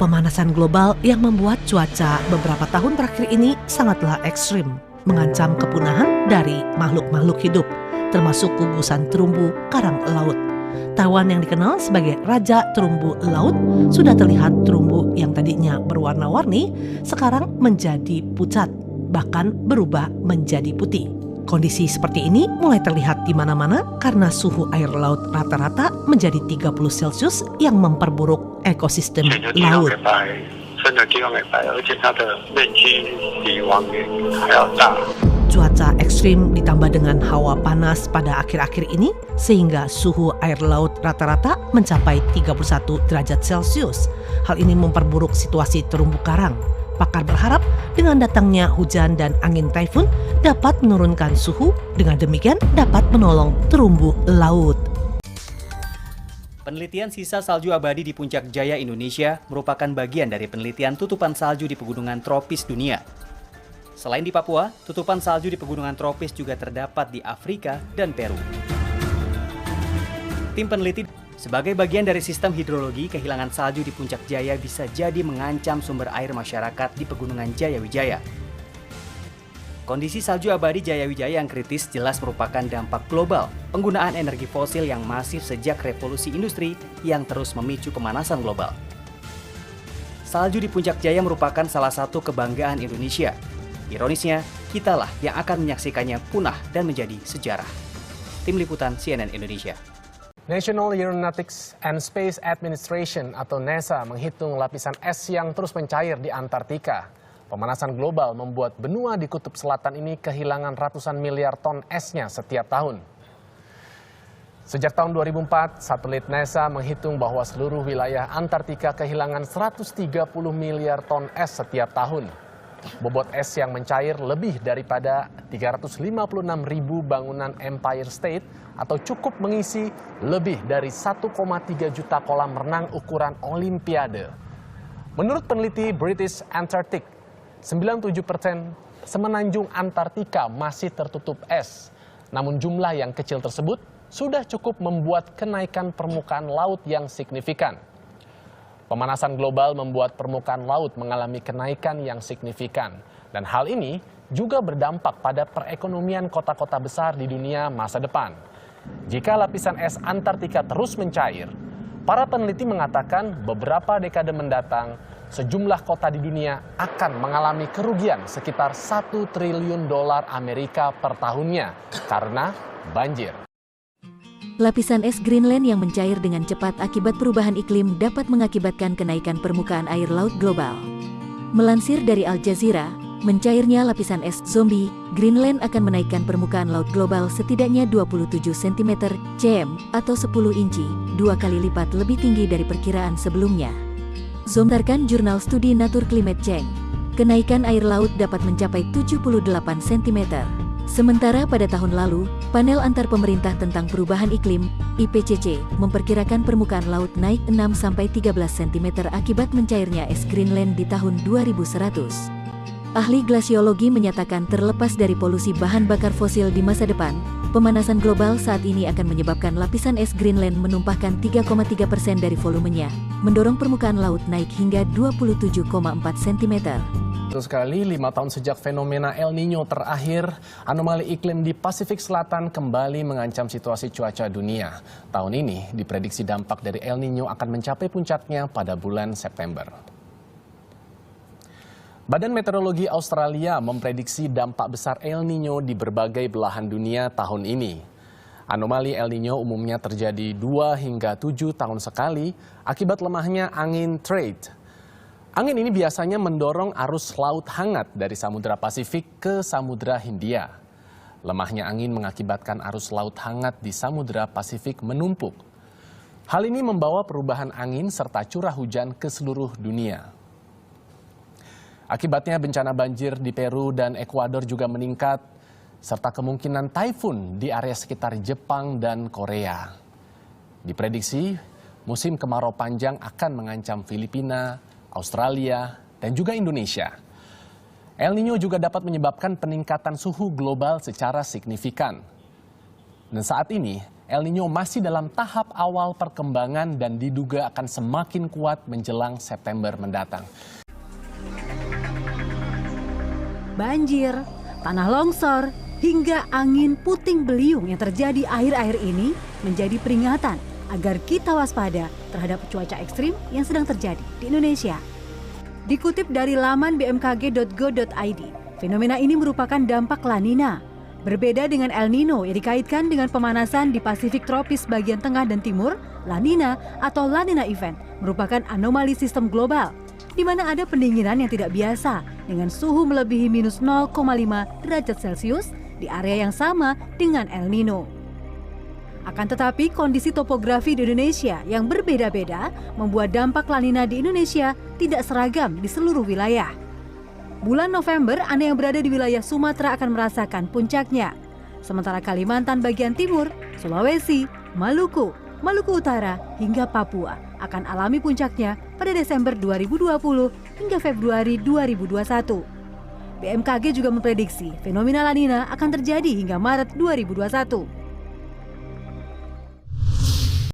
Pemanasan global yang membuat cuaca beberapa tahun terakhir ini sangatlah ekstrim, mengancam kepunahan dari makhluk-makhluk hidup, termasuk gugusan terumbu karang laut. Taiwan yang dikenal sebagai Raja Terumbu Laut sudah terlihat terumbu yang tadinya berwarna-warni sekarang menjadi pucat, bahkan berubah menjadi putih. Kondisi seperti ini mulai terlihat di mana-mana karena suhu air laut rata-rata menjadi 30 Celcius yang memperburuk ekosistem laut. Cuaca ekstrim ditambah dengan hawa panas pada akhir-akhir ini sehingga suhu air laut rata-rata mencapai 31 derajat Celcius. Hal ini memperburuk situasi terumbu karang. Pakar berharap dengan datangnya hujan dan angin taifun dapat menurunkan suhu, dengan demikian dapat menolong terumbu laut. Penelitian sisa salju abadi di Puncak Jaya, Indonesia merupakan bagian dari penelitian tutupan salju di pegunungan tropis dunia. Selain di Papua, tutupan salju di pegunungan tropis juga terdapat di Afrika dan Peru. Tim peneliti sebagai bagian dari sistem hidrologi, kehilangan salju di Puncak Jaya bisa jadi mengancam sumber air masyarakat di pegunungan Jayawijaya. Kondisi salju abadi Jayawijaya yang kritis jelas merupakan dampak global penggunaan energi fosil yang masif sejak revolusi industri yang terus memicu pemanasan global. Salju di Puncak Jaya merupakan salah satu kebanggaan Indonesia. Ironisnya, kitalah yang akan menyaksikannya punah dan menjadi sejarah. Tim Liputan CNN Indonesia. National Aeronautics and Space Administration atau NASA menghitung lapisan es yang terus mencair di Antartika. Pemanasan global membuat benua di kutub selatan ini kehilangan ratusan miliar ton esnya setiap tahun. Sejak tahun 2004, satelit NASA menghitung bahwa seluruh wilayah Antartika kehilangan 130 miliar ton es setiap tahun. Bobot es yang mencair lebih daripada 356 ribu bangunan Empire State atau cukup mengisi lebih dari 1,3 juta kolam renang ukuran Olimpiade. Menurut peneliti British Antarctic, 97% semenanjung Antartika masih tertutup es. Namun jumlah yang kecil tersebut sudah cukup membuat kenaikan permukaan laut yang signifikan. Pemanasan global membuat permukaan laut mengalami kenaikan yang signifikan. Dan hal ini juga berdampak pada perekonomian kota-kota besar di dunia masa depan. Jika lapisan es Antartika terus mencair, para peneliti mengatakan beberapa dekade mendatang, sejumlah kota di dunia akan mengalami kerugian sekitar 1 triliun dolar Amerika per tahunnya karena banjir. Lapisan es Greenland yang mencair dengan cepat akibat perubahan iklim dapat mengakibatkan kenaikan permukaan air laut global. Melansir dari Al Jazeera, mencairnya lapisan es zombie Greenland akan menaikkan permukaan laut global setidaknya 27 cm cm atau 10 inci, 2 kali lipat lebih tinggi dari perkiraan sebelumnya. Berdasarkan jurnal studi Nature Climate Change, kenaikan air laut dapat mencapai 78 cm. Sementara pada tahun lalu, panel antar pemerintah tentang perubahan iklim, IPCC, memperkirakan permukaan laut naik 6-13 cm akibat mencairnya es Greenland di tahun 2100. Ahli glasiologi menyatakan terlepas dari polusi bahan bakar fosil di masa depan, pemanasan global saat ini akan menyebabkan lapisan es Greenland menumpahkan 3,3% dari volumenya, mendorong permukaan laut naik hingga 27,4 cm. Terus sekali, 5 tahun sejak fenomena El Nino terakhir, anomali iklim di Pasifik Selatan kembali mengancam situasi cuaca dunia. Tahun ini diprediksi dampak dari El Nino akan mencapai puncaknya pada bulan September. Badan Meteorologi Australia memprediksi dampak besar El Nino di berbagai belahan dunia tahun ini. Anomali El Nino umumnya terjadi 2 hingga 7 tahun sekali akibat lemahnya angin trade. Angin ini biasanya mendorong arus laut hangat dari Samudra Pasifik ke Samudra Hindia. Lemahnya angin mengakibatkan arus laut hangat di Samudra Pasifik menumpuk. Hal ini membawa perubahan angin serta curah hujan ke seluruh dunia. Akibatnya bencana banjir di Peru dan Ekuador juga meningkat, serta kemungkinan taifun di area sekitar Jepang dan Korea. Diprediksi musim kemarau panjang akan mengancam Filipina, Australia, dan juga Indonesia. El Nino juga dapat menyebabkan peningkatan suhu global secara signifikan. Dan saat ini, El Nino masih dalam tahap awal perkembangan dan diduga akan semakin kuat menjelang September mendatang. Banjir, tanah longsor, hingga angin puting beliung yang terjadi akhir-akhir ini menjadi peringatan agar kita waspada terhadap cuaca ekstrim yang sedang terjadi di Indonesia. Dikutip dari laman bmkg.go.id, fenomena ini merupakan dampak La Nina. Berbeda dengan El Nino yang dikaitkan dengan pemanasan di Pasifik tropis bagian tengah dan timur, La Nina atau La Nina event merupakan anomali sistem global, di mana ada pendinginan yang tidak biasa dengan suhu melebihi minus 0,5 derajat Celcius di area yang sama dengan El Nino. Akan tetapi, kondisi topografi di Indonesia yang berbeda-beda membuat dampak La Nina di Indonesia tidak seragam di seluruh wilayah. Bulan November, Anda yang berada di wilayah Sumatera akan merasakan puncaknya. Sementara Kalimantan bagian timur, Sulawesi, Maluku, Maluku Utara, hingga Papua akan alami puncaknya pada Desember 2020 hingga Februari 2021. BMKG juga memprediksi fenomena La Nina akan terjadi hingga Maret 2021.